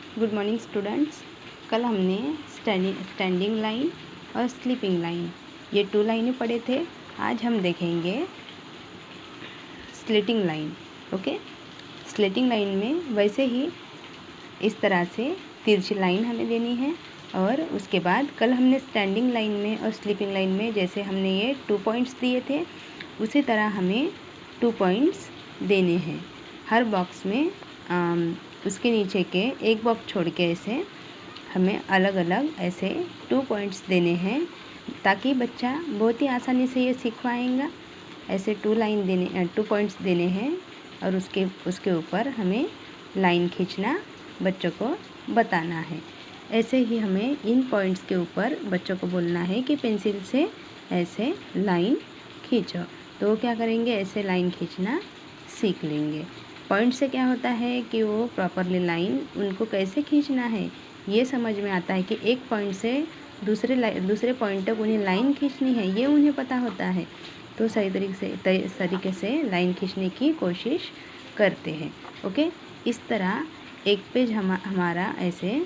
Good morning students. कल हमने standing line और स्लीपिंग लाइन ये 2 लाइनें पढ़े थे। आज हम देखेंगे स्लेटिंग लाइन। ओके, स्लेटिंग लाइन में वैसे ही इस तरह से तिरछी लाइन हमें देनी है। और उसके बाद कल हमने स्टैंडिंग लाइन में और स्लीपिंग लाइन में जैसे हमने ये 2 पॉइंट्स दिए थे, उसी तरह हमें 2 पॉइंट्स देने हैं हर बॉक्स में। उसके नीचे के एक बॉक्स छोड़ के ऐसे हमें अलग अलग ऐसे 2 पॉइंट्स देने हैं, ताकि बच्चा बहुत ही आसानी से ये सीख पाएगा। ऐसे 2 पॉइंट्स देने हैं और उसके ऊपर हमें लाइन खींचना बच्चों को बताना है। ऐसे ही हमें इन पॉइंट्स के ऊपर बच्चों को बोलना है कि पेंसिल से ऐसे लाइन खींचो। तो वो क्या करेंगे, ऐसे लाइन खींचना सीख लेंगे। पॉइंट से क्या होता है कि वो प्रॉपरली लाइन उनको कैसे खींचना है ये समझ में आता है कि एक पॉइंट से दूसरे पॉइंट तक उन्हें लाइन खींचनी है, ये उन्हें पता होता है। तो सही तरीके से लाइन खींचने की कोशिश करते हैं। ओके, इस तरह एक पेज हमारा ऐसे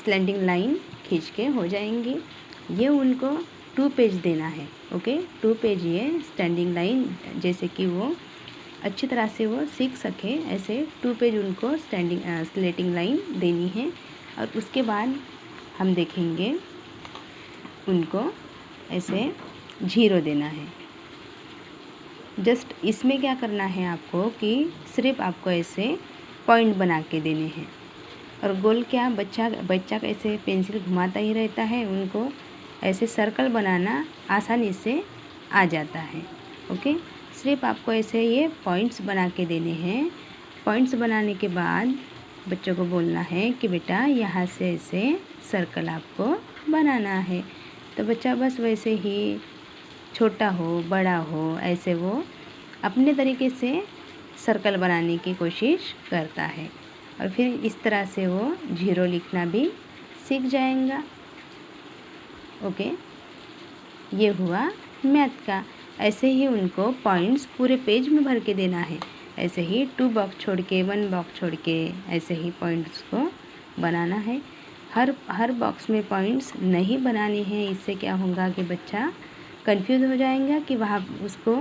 स्लैंडिंग लाइन खींच के हो जाएंगी। ये उनको 2 पेज देना है। ओके, 2 पेज ये स्टैंडिंग लाइन, जैसे कि वो अच्छी तरह से वो सीख सके, ऐसे 2 पेज उनको स्लेटिंग लाइन देनी है। और उसके बाद हम देखेंगे उनको ऐसे 0 देना है। जस्ट इसमें क्या करना है आपको कि सिर्फ आपको ऐसे पॉइंट बना के देने हैं। और गोल क्या, बच्चा कैसे पेंसिल घुमाता ही रहता है, उनको ऐसे सर्कल बनाना आसानी से आ जाता है। ओके, सिर्फ आपको ऐसे ये पॉइंट्स बना के देने हैं। पॉइंट्स बनाने के बाद बच्चों को बोलना है कि बेटा यहाँ से ऐसे सर्कल आपको बनाना है। तो बच्चा बस वैसे ही छोटा हो बड़ा हो ऐसे वो अपने तरीके से सर्कल बनाने की कोशिश करता है। और फिर इस तरह से वो 0 लिखना भी सीख जाएगा। ओके, ये हुआ मैथ का। ऐसे ही उनको पॉइंट्स पूरे पेज में भर के देना है। ऐसे ही 2 बॉक्स छोड़ के 1 बॉक्स छोड़ के ऐसे ही पॉइंट्स को बनाना है। हर बॉक्स में पॉइंट्स नहीं बनाने हैं। इससे क्या होगा कि बच्चा कंफ्यूज हो जाएगा कि वहाँ उसको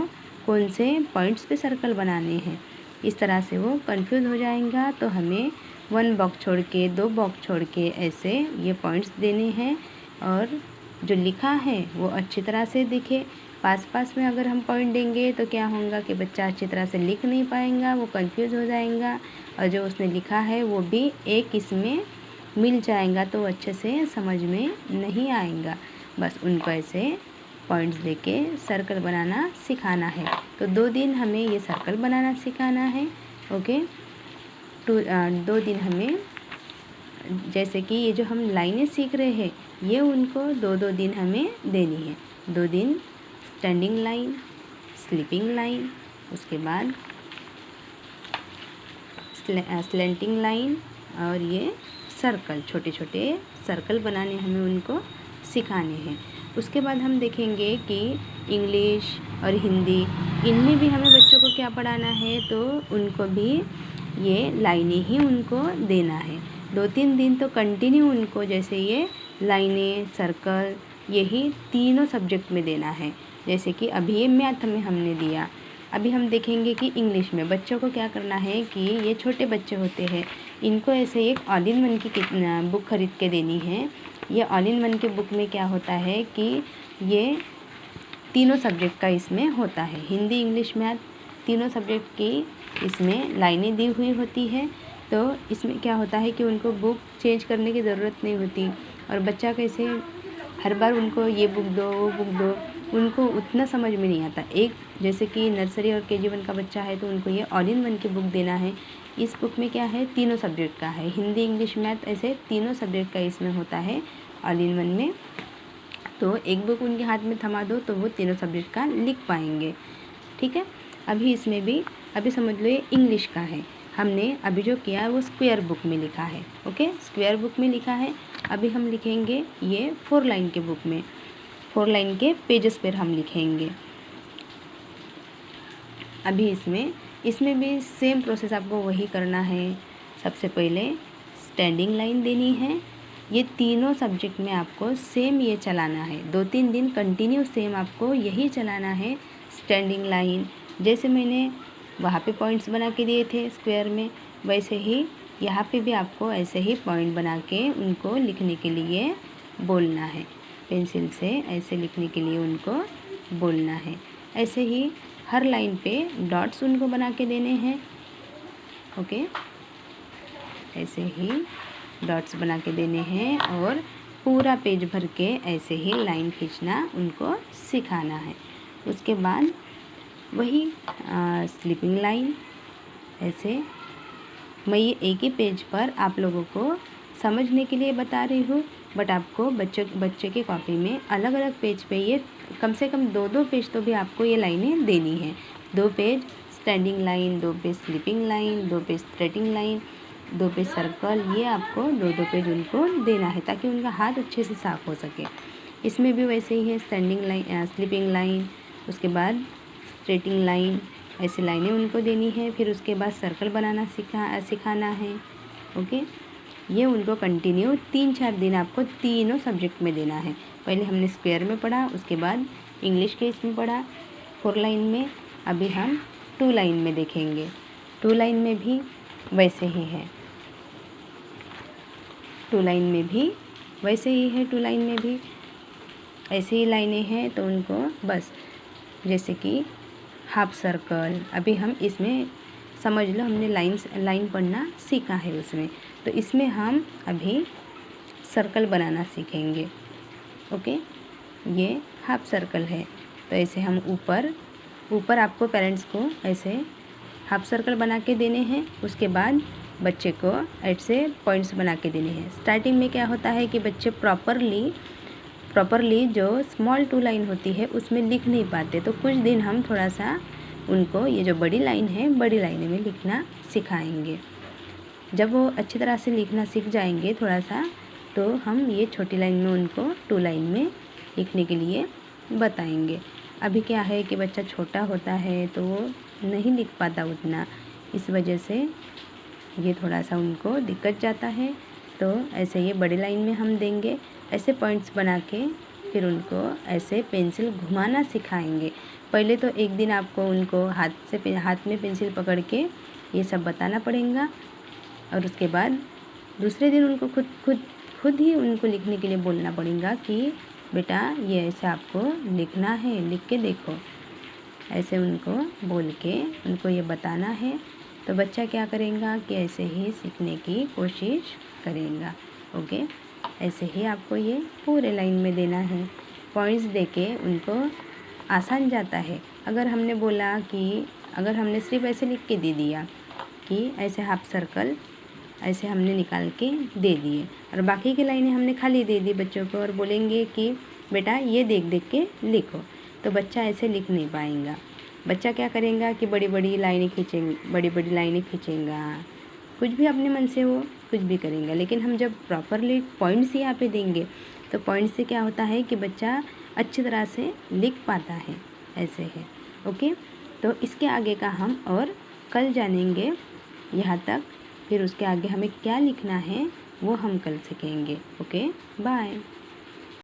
कौन से पॉइंट्स पे सर्कल बनाने हैं। इस तरह से वो कंफ्यूज हो जाएगा। तो हमें 1 बॉक्स छोड़ के 2 बॉक्स छोड़ के ऐसे ये पॉइंट्स देने हैं, और जो लिखा है वो अच्छी तरह से दिखे। पास में अगर हम पॉइंट देंगे तो क्या होगा कि बच्चा अच्छी तरह से लिख नहीं पाएगा, वो कंफ्यूज हो जाएगा, और जो उसने लिखा है वो भी एक इसमें मिल जाएगा, तो अच्छे से समझ में नहीं आएगा। बस उनको ऐसे पॉइंट्स देके सर्कल बनाना सिखाना है। तो 2 दिन हमें ये सर्कल बनाना सिखाना है। ओके, 2 दिन हमें, जैसे कि ये जो हम लाइनें सीख रहे हैं ये उनको 2 दिन हमें देनी है। 2 दिन स्टैंडिंग लाइन, स्लीपिंग लाइन, उसके बाद स्लेंटिंग लाइन, और ये सर्कल, छोटे छोटे सर्कल बनाने हमें उनको सिखाने हैं। उसके बाद हम देखेंगे कि इंग्लिश और हिंदी, इनमें भी हमें बच्चों को क्या पढ़ाना है, तो उनको भी ये लाइनें ही उनको देना है। 2-3 दिन तो कंटिन्यू उनको जैसे ये लाइनें, सर्कल, यही तीनों सब्जेक्ट में देना है। जैसे कि अभी ये मैथ में हमने दिया। अभी हम देखेंगे कि इंग्लिश में बच्चों को क्या करना है कि ये छोटे बच्चे होते हैं, इनको ऐसे एक ऑल इन वन की बुक खरीद के देनी है। ये ऑल इन वन के बुक में क्या होता है कि ये तीनों सब्जेक्ट का इसमें होता है, हिंदी, इंग्लिश, मैथ, तीनों सब्जेक्ट की इसमें लाइनें दी हुई होती है। तो इसमें क्या होता है कि उनको बुक चेंज करने की ज़रूरत नहीं होती, और बच्चा कैसे हर बार उनको ये बुक दो वो बुक दो, उनको उतना समझ में नहीं आता। एक जैसे कि नर्सरी और KG 1 का बच्चा है तो उनको ये ऑल इन वन की बुक देना है। इस बुक में क्या है, तीनों सब्जेक्ट का है, हिंदी, इंग्लिश, मैथ, ऐसे तीनों सब्जेक्ट का इसमें होता है ऑल इन वन में। तो एक बुक उनके हाथ में थमा दो तो वो तीनों सब्जेक्ट का लिख पाएंगे। ठीक है, अभी इसमें भी अभी समझ लो ये इंग्लिश का है। हमने अभी जो किया है वो स्क्वायर बुक में लिखा है। ओके, स्क्वायर बुक में लिखा है। अभी हम लिखेंगे ये 4 लाइन के बुक में, 4 लाइन के पेजेस पर हम लिखेंगे। अभी इसमें भी सेम प्रोसेस आपको वही करना है। सबसे पहले स्टैंडिंग लाइन देनी है। ये तीनों सब्जेक्ट में आपको सेम ये चलाना है, 2-3 दिन कंटिन्यू सेम आपको यही चलाना है। स्टैंडिंग लाइन जैसे मैंने वहाँ पे पॉइंट्स बना के दिए थे स्क्वायर में, वैसे ही यहाँ पे भी आपको ऐसे ही पॉइंट बना के उनको लिखने के लिए बोलना है। पेंसिल से ऐसे लिखने के लिए उनको बोलना है। ऐसे ही हर लाइन पे डॉट्स उनको बना के देने हैं। ओके, ऐसे ही डॉट्स बना के देने हैं और पूरा पेज भर के ऐसे ही लाइन खींचना उनको सिखाना है। उसके बाद वही स्लीपिंग लाइन, ऐसे मैं ये एक ही पेज पर आप लोगों को समझने के लिए बता रही हूँ, बट आपको बच्चे के कॉपी में अलग अलग पेज पे ये कम से कम 2-2 पेज तो भी आपको ये लाइनें देनी है। 2 page standing line, 2 page sleeping line, 2 page straightening line, 2 page circle, ये आपको 2-2 पेज उनको देना है ताकि उनका हाथ अच्छे से साफ़ हो सके। इसमें भी वैसे ही है, स्टैंडिंग लाइन, स्लीपिंग लाइन, उसके बाद स्ट्रेटिंग लाइन, ऐसी लाइनें उनको देनी है। फिर उसके बाद सर्कल बनाना सिखाना है। ओके, ये उनको कंटिन्यू 3-4 दिन आपको तीनों सब्जेक्ट में देना है। पहले हमने स्क्वायर में पढ़ा, उसके बाद इंग्लिश के इसमें पढ़ा 4 लाइन में, अभी हम 2 लाइन में देखेंगे। 2 लाइन में भी वैसे ही है, 2 लाइन में भी वैसे ही है, 2 लाइन में भी ऐसे ही लाइनें हैं। तो उनको बस जैसे कि हाफ सर्कल, अभी हम इसमें समझ लो हमने लाइन पढ़ना सीखा है उसमें, तो इसमें हम अभी सर्कल बनाना सीखेंगे। ओके, ये हाफ सर्कल है, तो ऐसे हम ऊपर आपको पेरेंट्स को ऐसे हाफ सर्कल बना के देने हैं। उसके बाद बच्चे को ऐसे पॉइंट्स बना के देने हैं। स्टार्टिंग में क्या होता है कि बच्चे प्रॉपरली जो स्मॉल 2 लाइन होती है उसमें लिख नहीं पाते, तो कुछ दिन हम थोड़ा सा उनको ये जो बड़ी लाइन है बड़ी लाइनें में लिखना सिखाएंगे। जब वो अच्छी तरह से लिखना सीख जाएंगे थोड़ा सा, तो हम ये छोटी लाइन में उनको 2 लाइन में लिखने के लिए बताएंगे। अभी क्या है कि बच्चा छोटा होता है तो वो नहीं लिख पाता उतना, इस वजह से ये थोड़ा सा उनको दिक्कत जाता है। तो ऐसे ये बड़ी लाइन में हम देंगे, ऐसे पॉइंट्स बना के फिर उनको ऐसे पेंसिल घुमाना सिखाएंगे। पहले तो एक दिन आपको उनको हाथ में पेंसिल पकड़ के ये सब बताना पड़ेगा, और उसके बाद दूसरे दिन उनको खुद ही उनको लिखने के लिए बोलना पड़ेगा कि बेटा ये ऐसे आपको लिखना है, लिख के देखो। ऐसे उनको बोल के उनको ये बताना है, तो बच्चा क्या करेगा कि ऐसे ही सीखने की कोशिश करेगा। ओके, ऐसे ही आपको ये पूरे लाइन में देना है। पॉइंट्स देके उनको आसान जाता है। अगर हमने सिर्फ ऐसे लिख के दे दिया कि ऐसे हाफ सर्कल ऐसे हमने निकाल के दे दिए, और बाकी की लाइनें हमने खाली दे दी बच्चों को, और बोलेंगे कि बेटा ये देख देख के लिखो, तो बच्चा ऐसे लिख नहीं पाएगा। बच्चा क्या करेगा कि बड़ी बड़ी लाइनें खींचेगा, कुछ भी अपने मन से वो कुछ भी करेंगे। लेकिन हम जब प्रॉपरली पॉइंट्स यहाँ पे देंगे तो पॉइंट से क्या होता है कि बच्चा अच्छी तरह से लिख पाता है। ऐसे है। ओके, तो इसके आगे का हम और कल जानेंगे यहाँ तक, फिर उसके आगे हमें क्या लिखना है वो हम कल सीखेंगे। Okay, bye.